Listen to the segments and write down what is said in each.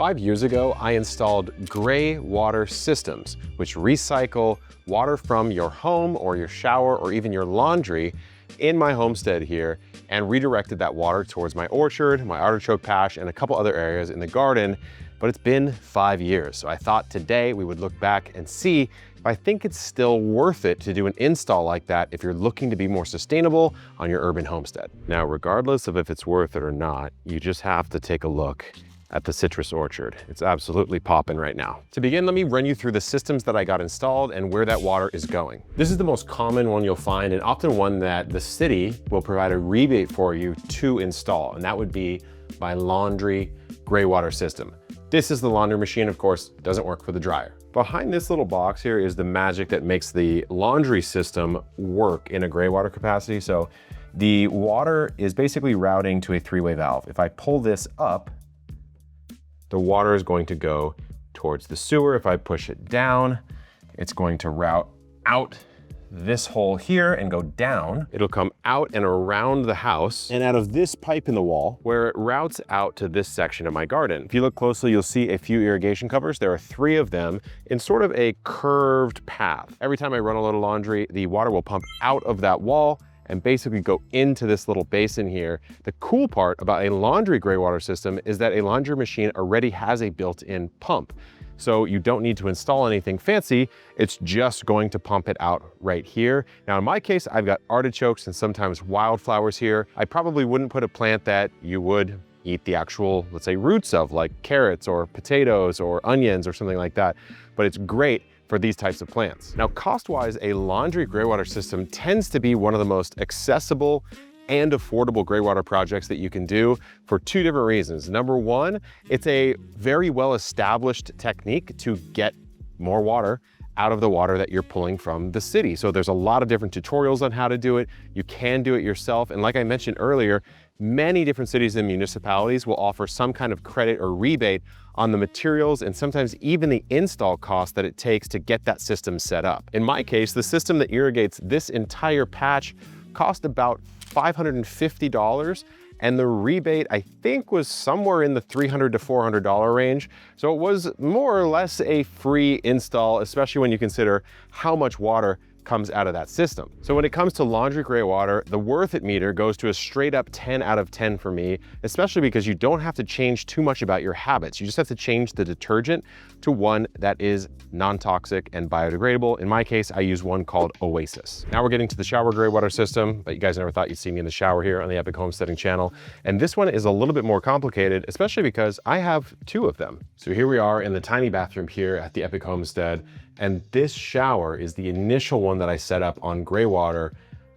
5 years ago, I installed gray water systems, which recycle water from your home or your shower or even your laundry in my homestead here, and redirected that water towards my orchard, my artichoke patch, and a couple other areas in the garden. But it's been 5 years, so I thought today we would look back and see if I think it's still worth it to do an install like that if you're looking to be more sustainable on your urban homestead. Now, regardless of if it's worth it or not, you just have to take a look at the citrus orchard. It's absolutely popping right now. To begin, let me run you through the systems that I got installed and where that water is going. This is the most common one you'll find, and often one that the city will provide a rebate for you to install, and that would be my laundry gray water system. This is the laundry machine, of course, doesn't work for the dryer. Behind this little box here is the magic that makes the laundry system work in a gray water capacity. So the water is basically routing to a three-way valve. If I pull this up, the water is going to go towards the sewer. If I push it down, it's going to route out this hole here and go down. It'll come out and around the house and out of this pipe in the wall where it routes out to this section of my garden. If you look closely, you'll see a few irrigation covers. There are 3 of them in sort of a curved path. Every time I run a load of laundry, the water will pump out of that wall and basically go into this little basin here. The cool part about a laundry gray water system is that a laundry machine already has a built-in pump. So you don't need to install anything fancy, it's just going to pump it out right here. Now in my case, I've got artichokes and sometimes wildflowers here. I probably wouldn't put a plant that you would eat the actual, let's say, roots of, like carrots or potatoes or onions or something like that, but it's great for these types of plants. Now, cost-wise, a laundry gray water system tends to be one of the most accessible and affordable gray water projects that you can do for 2 different reasons. Number one, it's a very well-established technique to get more water out of the water that you're pulling from the city. So there's a lot of different tutorials on how to do it. You can do it yourself. And like I mentioned earlier, many different cities and municipalities will offer some kind of credit or rebate on the materials and sometimes even the install cost that it takes to get that system set up. In my case, the system that irrigates this entire patch cost about $550, and the rebate I think was somewhere in the $300 to $400 range. So it was more or less a free install, especially when you consider how much water comes out of that system. So when it comes to laundry gray water, the worth it meter goes to a straight up 10 out of 10 for me, especially because you don't have to change too much about your habits. You just have to change the detergent to one that is non-toxic and biodegradable. In my case, I use one called Oasis. Now we're getting to the shower gray water system, but you guys never thought you'd see me in the shower here on the Epic Homesteading channel. And this one is a little bit more complicated, especially because I have 2 of them. So here we are in the tiny bathroom here at the Epic Homestead. And this shower is the initial one that I set up on gray water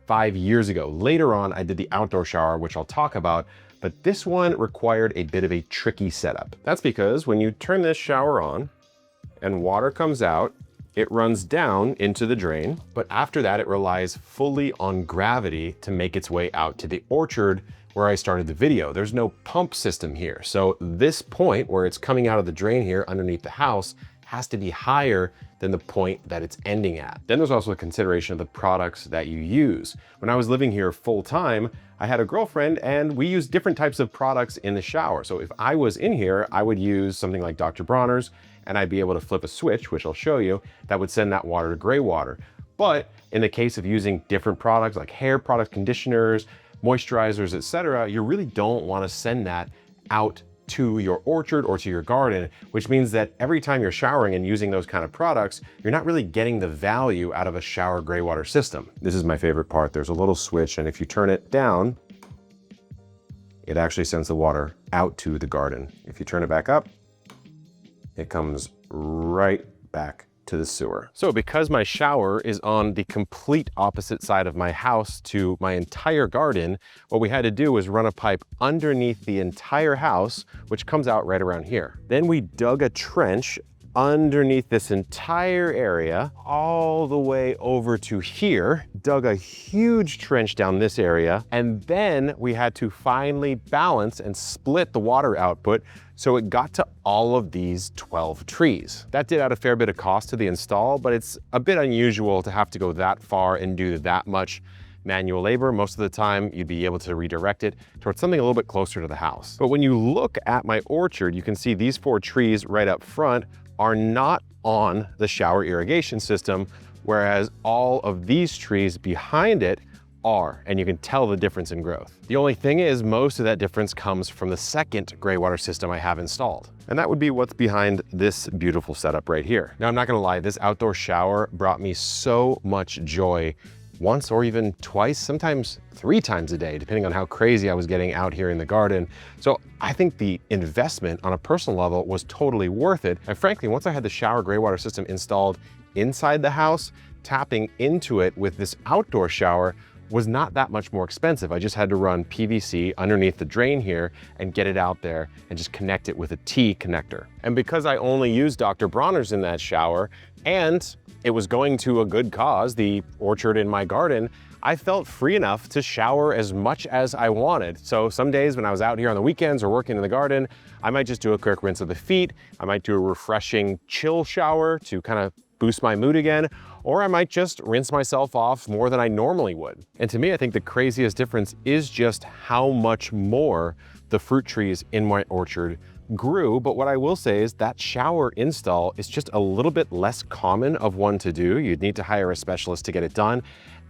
5 years ago. Later on, I did the outdoor shower, which I'll talk about, but this one required a bit of a tricky setup. That's because when you turn this shower on and water comes out, it runs down into the drain, but after that, it relies fully on gravity to make its way out to the orchard where I started the video. There's no pump system here. So this point where it's coming out of the drain here underneath the house has to be higher than the point that it's ending at. Then there's also a consideration of the products that you use. When I was living here full time, I had a girlfriend and we used different types of products in the shower. So if I was in here, I would use something like Dr. Bronner's and I'd be able to flip a switch, which I'll show you, that would send that water to gray water. But in the case of using different products like hair product, conditioners, moisturizers, etc., you really don't want to send that out to your orchard or to your garden, which means that every time you're showering and using those kind of products, you're not really getting the value out of a shower gray water system. This is my favorite part. There's a little switch, and if you turn it down, it actually sends the water out to the garden. If you turn it back up, it comes right back to the sewer. So because my shower is on the complete opposite side of my house to my entire garden, what we had to do was run a pipe underneath the entire house, which comes out right around here. Then we dug a trench underneath this entire area, all the way over to here, dug a huge trench down this area, and then we had to finally balance and split the water output so it got to all of these 12 trees. That did add a fair bit of cost to the install, but it's a bit unusual to have to go that far and do that much manual labor. Most of the time, you'd be able to redirect it towards something a little bit closer to the house. But when you look at my orchard, you can see these 4 trees right up front are not on the shower irrigation system, whereas all of these trees behind it are, and you can tell the difference in growth. The only thing is most of that difference comes from the second gray water system I have installed. And that would be what's behind this beautiful setup right here. Now, I'm not gonna lie, this outdoor shower brought me so much joy once or even twice, sometimes 3 times a day, depending on how crazy I was getting out here in the garden. So I think the investment on a personal level was totally worth it. And frankly, once I had the shower gray water system installed inside the house, tapping into it with this outdoor shower was not that much more expensive. I just had to run PVC underneath the drain here and get it out there and just connect it with a T connector. And because I only used Dr. Bronner's in that shower and it was going to a good cause, the orchard in my garden, I felt free enough to shower as much as I wanted. So some days when I was out here on the weekends or working in the garden, I might just do a quick rinse of the feet. I might do a refreshing chill shower to kind of boost my mood again, or I might just rinse myself off more than I normally would. And to me, I think the craziest difference is just how much more the fruit trees in my orchard grew. But what I will say is that shower install is just a little bit less common of one to do. You'd need to hire a specialist to get it done.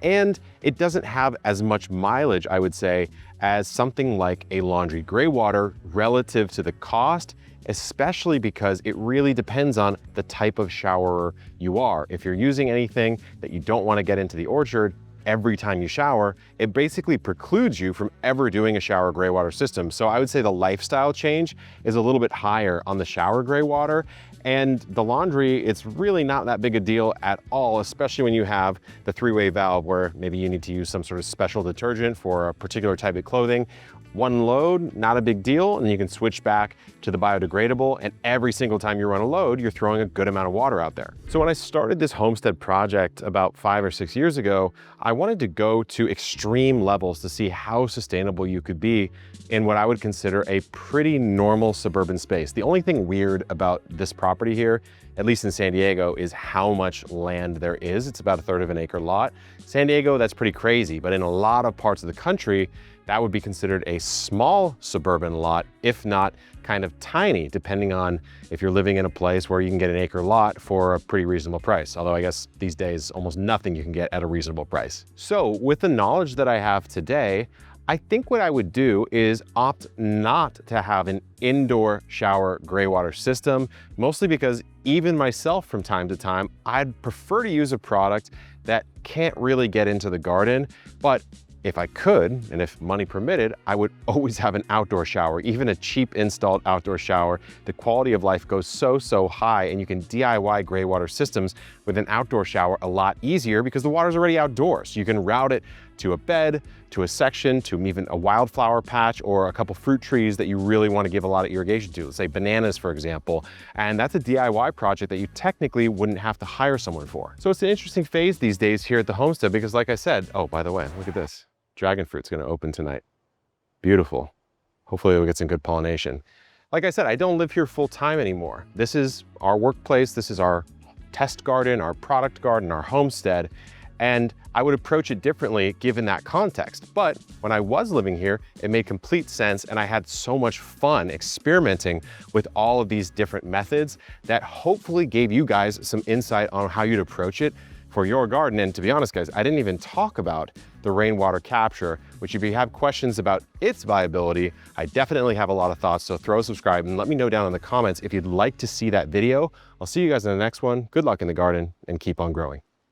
And it doesn't have as much mileage, I would say, as something like a laundry gray water relative to the cost, especially because it really depends on the type of showerer you are. If you're using anything that you don't want to get into the orchard every time you shower, it basically precludes you from ever doing a shower gray water system. So I would say the lifestyle change is a little bit higher on the shower gray water. And the laundry, it's really not that big a deal at all, especially when you have the 3-way valve where maybe you need to use some sort of special detergent for a particular type of clothing. One load, not a big deal, and you can switch back to the biodegradable, and every single time you run a load, you're throwing a good amount of water out there. So when I started this homestead project about 5 or 6 years ago, I wanted to go to extreme levels to see how sustainable you could be in what I would consider a pretty normal suburban space. The only thing weird about this property here, at least in San Diego, is how much land there is. It's about 1/3 of an acre lot. San Diego, that's pretty crazy, but in a lot of parts of the country, that would be considered a small suburban lot, if not kind of tiny, depending on if you're living in a place where you can get an acre lot for a pretty reasonable price. Although I guess these days, almost nothing you can get at a reasonable price. So with the knowledge that I have today, I think what I would do is opt not to have an indoor shower gray water system, mostly because even myself from time to time, I'd prefer to use a product that can't really get into the garden, but if I could, and if money permitted, I would always have an outdoor shower, even a cheap installed outdoor shower. The quality of life goes so high, and you can DIY gray water systems with an outdoor shower a lot easier because the water's already outdoors. You can route it to a bed, to a section, to even a wildflower patch or a couple fruit trees that you really want to give a lot of irrigation to, let's say bananas, for example. And that's a DIY project that you technically wouldn't have to hire someone for. So it's an interesting phase these days here at the homestead because, like I said, oh, by the way, look at this. Dragon fruit's gonna open tonight. Beautiful. Hopefully we'll get some good pollination. Like I said, I don't live here full time anymore. This is our workplace. This is our test garden, our product garden, our homestead. And I would approach it differently given that context. But when I was living here, it made complete sense. And I had so much fun experimenting with all of these different methods that hopefully gave you guys some insight on how you'd approach it for your garden. And to be honest, guys, I didn't even talk about the rainwater capture, which if you have questions about its viability, I definitely have a lot of thoughts. So throw a subscribe and let me know down in the comments if you'd like to see that video. I'll see you guys in the next one. Good luck in the garden and keep on growing.